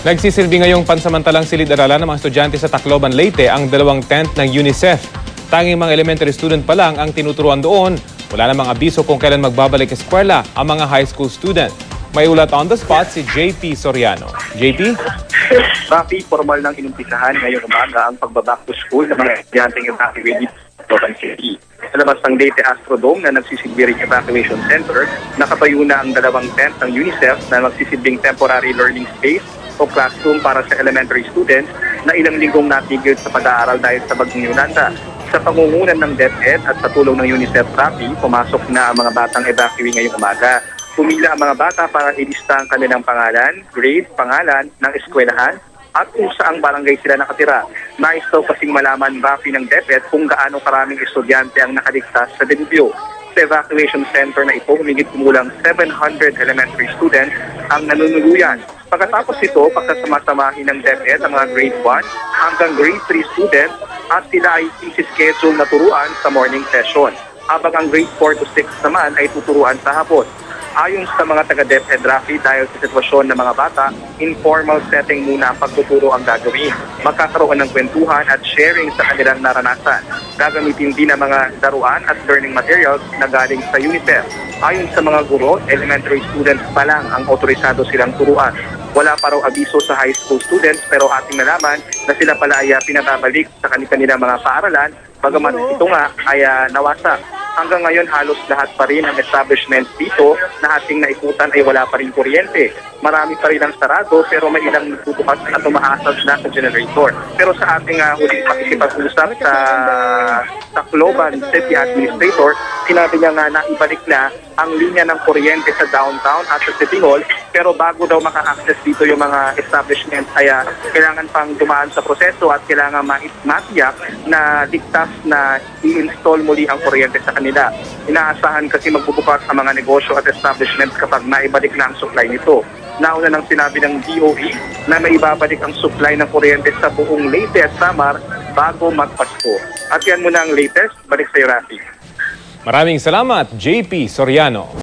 Nagsisilbi ngayong pansamantalang silid-aralan ng mga estudyante sa Tacloban, Leyte ang dalawang tent ng UNICEF. Tanging mga elementary student pa lang ang tinuturuan doon. Wala namang abiso kung kailan magbabalik eskwela ang mga high school student. May ulat on the spot si JP Soriano. JP? Rafi, formal nang inumpisahan ngayong umaga ang pagbaback to school ng mga estudyanteng evacuated sa Tacloban City. Sa labas ng Leyte Astrodome na nagsisilbing evacuation center, nakatayo na ang dalawang tent ng UNICEF na magsisilbing temporary learning space o classroom para sa elementary students na ilang linggong natigil sa pag-aaral dahil sa Bagyong Yolanda. Sa pangungunan ng DepEd at sa tulong ng UNICEF Rafi, pumasok na ang mga batang evacuee ngayong umaga. Pumila ang mga bata para ilista ang kanilang pangalan, grade, pangalan ng eskwelahan at kung saang barangay sila nakatira. Nais daw kasing malaman Rafi ng DepEd kung gaano karaming estudyante ang nakaligtas sa delubyo. Sa evacuation center na ito, humigit kumulang 700 elementary students ang nanunuluyan. Pagkatapos ito, pagkasamasamahin ng DepEd ang mga grade 1 hanggang grade 3 students at sila ay isi-schedule na turuan sa morning session. Habang ang grade 4 to 6 naman ay tuturuan sa hapon. Ayon sa mga taga-DepEd, Rafi, dahil sa sitwasyon ng mga bata, informal setting muna ang pagtuturo ang gagawin. Magkakaroon ng kwentuhan at sharing sa kanilang naranasan. Gagamitin din ang mga laruan at learning materials na galing sa UNICEF. Ayon sa mga guro, elementary students pa lang ang otorisado silang turuan. Wala pa raw abiso sa high school students pero ating nalaman na sila pala ay pinababalik sa kanilang mga paaralan, bagamat ito nga ay nawasak. Hanggang ngayon, halos lahat pa rin ang establishments dito na ating naikutan ay wala pa rin kuryente. Marami pa rin ang sarado pero may ilang nagtutukas at umaasad na sa generator. Pero sa ating huling pakikipag-usap sa Tacloban City Administrator, sinabi niya nga na ibalik na ang linya ng kuryente sa downtown at sa City Hall pero bago daw maka-access dito yung mga establishments ay kailangan pang dumaan sa proseso at kailangan matiyak na ligtas na i-install muli ang kuryente sa kanila. Inaasahan kasi magbubukas ang mga negosyo at establishments kapag naibalik na ang supply nito. Nauna nang sinabi ng DOE na may ibabalik ang supply ng kuryente sa buong Leyte at Samar bago magpasko. At yan muna ang latest. Balik sa iyo, Rafi. Maraming salamat, JP Soriano.